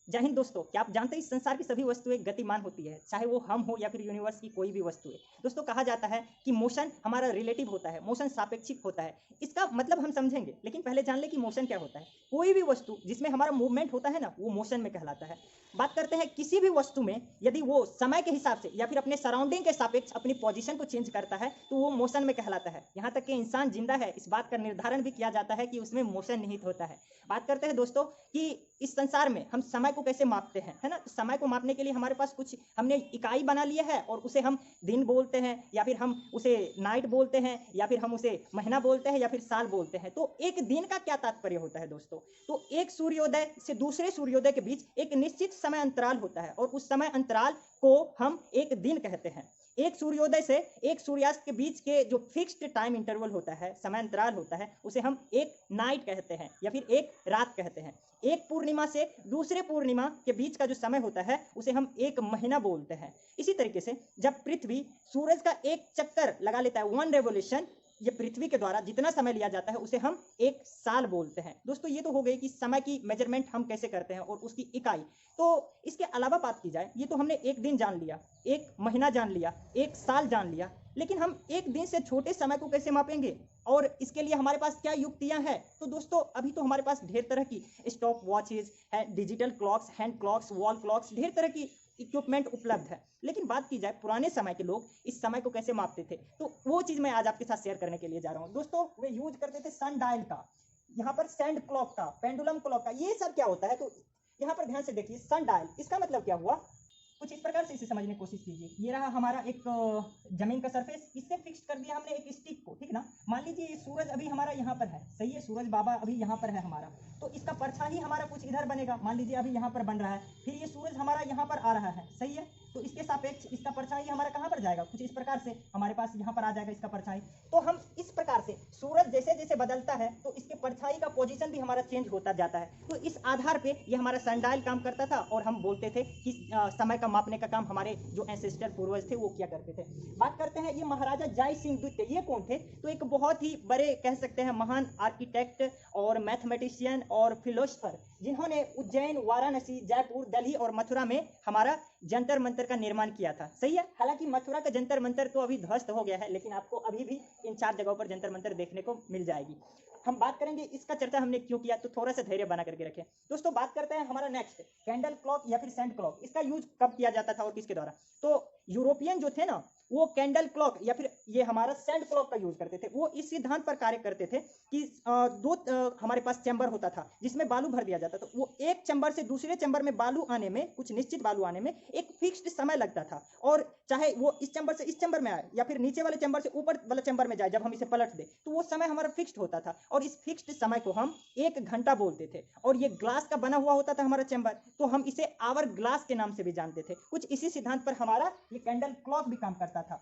जय हिंद दोस्तों। क्या आप जानते हैं इस संसार की सभी वस्तुएं गतिमान होती है, चाहे वो हम हो या फिर यूनिवर्स की कोई भी वस्तु है। दोस्तों कहा जाता है कि मोशन हमारा रिलेटिव होता है, मोशन सापेक्षिक होता है। इसका मतलब हम समझेंगे, लेकिन पहले जान ले कि मोशन क्या होता है। कोई भी वस्तु जिसमें हमारा मूवमेंट होता है ना, वो मोशन में कहलाता है। बात करते हैं किसी भी वस्तु में यदि वो समय के हिसाब से या फिर अपने सराउंडिंग के सापेक्ष अपनी पोजीशन को चेंज करता है तो वो मोशन में कहलाता है। यहाँ तक कि इंसान जिंदा है, इस बात का निर्धारण भी किया जाता है कि उसमें मोशन निहित होता है। बात करते हैं दोस्तों कि इस संसार में हम समय को कैसे मापते हैं, है ना। तो समय को मापने के लिए हमारे पास कुछ हमने इकाई बना लिया है और उसे हम दिन बोलते हैं या फिर हम उसे नाइट बोलते हैं या फिर हम उसे महीना बोलते हैं या फिर साल बोलते हैं। तो एक दिन का क्या तात्पर्य होता है दोस्तों? तो एक सूर्योदय से दूसरे सूर्योदय के बीच एक निश्चित समय अंतराल होता है और उस समय अंतराल को हम एक दिन कहते हैं। एक सूर्योदय से एक सूर्यास्त के बीच के जो फिक्स्ड टाइम इंटरवल होता है, समय अंतराल होता है, उसे हम एक नाइट कहते हैं या फिर एक रात कहते हैं। एक पूर्णिमा से दूसरे पूर्णिमा के बीच का जो समय होता है उसे हम एक महीना बोलते हैं। इसी तरीके से जब पृथ्वी सूरज का एक चक्कर लगा लेता है, वन रेवोल्यूशन, ये पृथ्वी के द्वारा जितना समय लिया जाता है उसे हम एक साल बोलते हैं। दोस्तों ये तो हो गई कि समय की मेजरमेंट हम कैसे करते हैं और उसकी इकाई। तो इसके अलावा बात की जाए, ये तो हमने एक दिन जान लिया, एक महीना जान लिया, एक साल जान लिया, लेकिन हम एक दिन से छोटे समय को कैसे मापेंगे और इसके लिए हमारे पास क्या युक्तियां हैं? तो दोस्तों अभी तो हमारे पास ढेर तरह की स्टॉप वॉचेज है, digital clocks, hand clocks, wall clocks, ढेर तरह की इक्विपमेंट उपलब्ध है। लेकिन बात की जाए पुराने समय के लोग इस समय को कैसे मापते थे, तो वो चीज मैं आज आपके साथ शेयर करने के लिए जा रहा हूँ। दोस्तों वे यूज करते थे सन डायल का, यहाँ पर सैंड क्लॉक का, पेंडुलम क्लॉक का। ये सब क्या होता है? तो यहाँ पर ध्यान से देखिए, सन डायल, इसका मतलब क्या हुआ? कुछ इस प्रकार से इसे समझने की कोशिश कीजिए। ये रहा हमारा एक जमीन का सरफेस, इससे फिक्स कर दिया हमने एक स्टिक को, ठीक ना। मान लीजिए ये सूरज अभी हमारा यहाँ पर है, सही है, सूरज बाबा अभी यहाँ पर है हमारा, तो इसका परछाई हमारा कुछ इधर बनेगा। मान लीजिए अभी यहाँ पर बन रहा है, फिर ये सूरज हमारा यहाँ पर आ रहा है, सही है, तो इसके सापेक्ष इसका परछाई हमारा कहाँ पर जाएगा? कुछ इस प्रकार से हमारे पास यहाँ पर आ जाएगा इसका परछाई। तो हम इस प्रकार से सूरज जैसे जैसे बदलता है तो इसके परछाई का पोजीशन भी हमारा चेंज होता जाता है। तो इस आधार पे ये हमारा सनडायल काम करता था और हम बोलते थे कि समय का मापने का काम हमारे जो एंसेस्टर पूर्वज थे वो किया करते थे। बात करते हैं ये महाराजा जय सिंह द्वितीय, ये कौन थे? तो एक बहुत ही बड़े कह सकते हैं महान आर्किटेक्ट और मैथमेटिशियन और फिलोसफर, जिन्होंने उज्जैन, वाराणसी, जयपुर, दिल्ली और मथुरा में हमारा जंतर मंतर का निर्माण किया था, सही है। हालांकि मथुरा का जंतर मंतर तो अभी ध्वस्त हो गया है, लेकिन आपको अभी भी इन 4 जगहों पर जंतर मंतर देखने को मिल जाएगी। हम बात करेंगे इसका चर्चा हमने क्यों किया, तो थोड़ा सा धैर्य बना करके रखें। दोस्तों बात करते हैं हमारा नेक्स्ट, कैंडल क्लॉक या फिर सैंड क्लॉक। इसका यूज कब किया जाता था और किसके द्वारा? तो यूरोपियन जो थे ना, वो कैंडल क्लॉक या फिर ये हमारा सैंड क्लॉक का यूज करते थे। वो इस सिद्धांत पर कार्य करते थे कि हमारे पास चैम्बर होता था जिसमें बालू भर दिया जाता था। वो एक चैम्बर से दूसरे चैम्बर में बालू आने में, कुछ निश्चित बालू आने में एक फिक्स्ड समय लगता था, और चाहे वो इस चैम्बर से इस चैम्बर में आए या फिर नीचे वाले चैम्बर से ऊपर वाले चैम्बर में जाए, जब हम इसे पलट दे तो वो समय हमारा फिक्स्ड होता था और इस फिक्स्ड समय को हम 1 घंटा बोलते थे। और ये ग्लास का बना हुआ होता था हमारा चैम्बर, तो हम इसे आवर ग्लास के नाम से भी जानते थे। कुछ इसी सिद्धांत पर हमारा ये कैंडल क्लॉक भी काम करता था।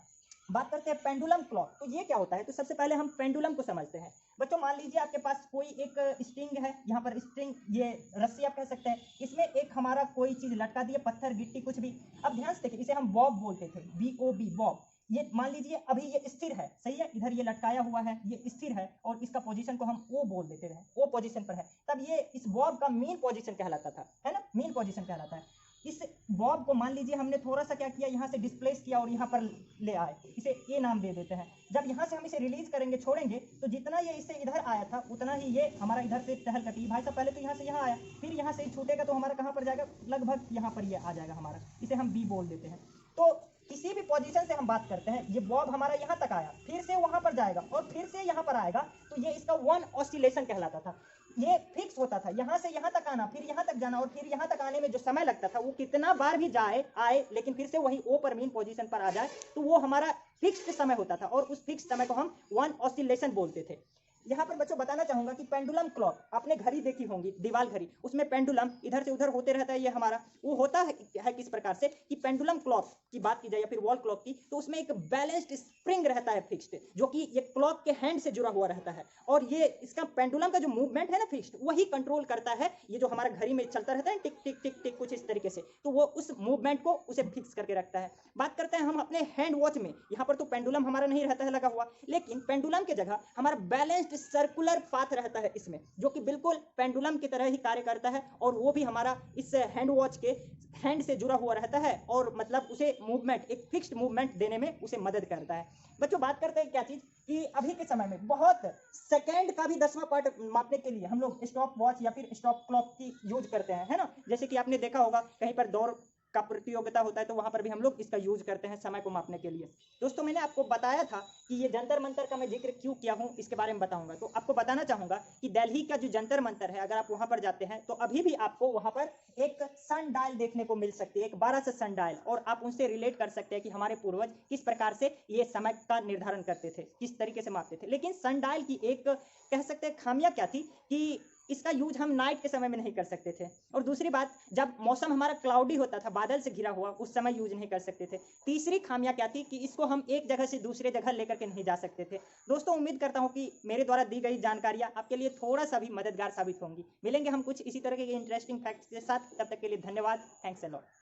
बात करते हैं पेंडुलम क्लॉक, तो ये क्या होता है? तो सबसे पहले हम पेंडुलम को समझते हैं। बच्चों मान लीजिए आपके पास कोई एक स्ट्रिंग है, यहाँ पर स्ट्रिंग, ये रस्सी आप कह सकते हैं, इसमें एक हमारा कोई चीज लटका दिया, पत्थर, गिट्टी, कुछ भी। अब ध्यान से देखिए, इसे हम बॉब बोलते थे, BOB, बॉब। ये मान लीजिए अभी ये स्थिर है, सही है, इधर ये लटकाया हुआ है, ये स्थिर है और इसका पोजीशन को हम O बोल देते हैं, O पोजीशन पर है। तब ये इस बॉब का मीन पोजीशन कहलाता था, है ना, मीन पोजीशन कहलाता है। इस बॉब को मान लीजिए हमने थोड़ा सा क्या किया, यहाँ से डिस्प्लेस किया और यहाँ पर ले आए, इसे ए नाम दे देते हैं। जब यहाँ से हम इसे रिलीज करेंगे, छोड़ेंगे, तो जितना ये इससे इधर आया था उतना ही ये हमारा इधर से टहल करके, भाई साहब पहले तो यहाँ से यहाँ आया, फिर यहाँ से छूटेगा तो हमारा कहाँ पर जाएगा? लगभग यहाँ पर ये आ जाएगा हमारा, इसे हम बी बोल देते हैं। तो किसी भी पोजीशन से हम बात करते हैं, ये बॉब हमारा यहाँ तक आया, फिर से वहां पर जाएगा और फिर से यहाँ पर आएगा, तो ये इसका 1 ऑसिलेशन कहलाता था। ये फिक्स होता था, यहाँ से यहाँ तक आना, फिर यहाँ तक जाना, और फिर यहाँ तक आने में जो समय लगता था वो कितना बार भी आए लेकिन फिर से वही O पर, मीन पोजीशन पर आ जाए, तो वो हमारा फिक्स्ड समय होता था और उस फिक्स्ड समय को हम 1 ऑसिलेशन बोलते थे। यहाँ पर बच्चों बताना चाहूंगा कि पेंडुलम क्लॉक, आपने घड़ी देखी होंगी, दीवार घड़ी, उसमें पेंडुलम इधर से उधर होते रहता है। ये हमारा वो होता है किस प्रकार से कि पेंडुलम क्लॉक की बात की जाए या फिर वॉल क्लॉक की, तो उसमें एक बैलेंस्ड स्प्रिंग रहता है फिक्स्ड, जो कि ये क्लॉक के हैंड से जुड़ा हुआ रहता है, और ये इसका पेंडुलम का जो मूवमेंट है ना फिक्स्ड, वही कंट्रोल करता है। ये जो हमारा घड़ी में चलता रहता है टिक टिक टिक टिक कुछ इस तरीके से, तो वो उस मूवमेंट को उसे फिक्स करके रखता है। बात करते हैं हम अपने हैंड वॉच में, यहाँ पर तो पेंडुलम हमारा नहीं रहता है लगा हुआ, लेकिन पेंडुलम की जगह हमारा बैलेंस्ड सर्कुलर पाथ रहता है इसमें, जो कि बिल्कुल पेंडुलम की तरह ही कार्य करता है, और वो भी हमारा इस हैंड वॉच के हैंड से जुड़ा हुआ रहता है, और मतलब उसे मूवमेंट, एक फिक्स्ड मूवमेंट देने में उसे मदद करता है। बच्चों बात करते हैं क्या चीज कि अभी के समय में बहुत सेकेंड का भी 10वां पार्ट मापने के लिए हम लोग स्टॉप वॉच या फिर स्टॉप क्लॉक की यूज करते हैं, है ना। जैसे कि आपने देखा होगा कहीं पर दौड़ का प्रतियोगिता होता है तो वहां पर भी हम लोग इसका यूज करते हैं समय को मापने के लिए। दोस्तों मैंने आपको बताया था कि ये जंतर मंतर का मैं जिक्र क्यों किया हूं, इसके बारे में बताऊंगा। तो आपको बताना चाहूंगा कि दिल्ली का जो जंतर मंतर है, अगर आप वहां पर जाते हैं तो अभी भी आपको वहां पर एक सन डायल देखने को मिल सकती है, एक 12 से सन डायल, और आप उनसे रिलेट कर सकते हैं कि हमारे पूर्वज किस प्रकार से ये समय का निर्धारण करते थे, किस तरीके से मापते थे। लेकिन सन डायल की एक कह सकते हैं खामियां क्या थी कि इसका यूज हम नाइट के समय में नहीं कर सकते थे, और दूसरी बात जब मौसम हमारा क्लाउडी होता था, बादल से घिरा हुआ, उस समय यूज नहीं कर सकते थे। तीसरी खामियां क्या थी कि इसको हम एक जगह से दूसरे जगह लेकर के नहीं जा सकते थे। दोस्तों उम्मीद करता हूं कि मेरे द्वारा दी गई जानकारियां आपके लिए थोड़ा सा भी मददगार साबित होंगी। मिलेंगे हम कुछ इसी तरह के इंटरेस्टिंग फैक्ट्स के साथ, तब तक के लिए धन्यवाद। Thanks a lot.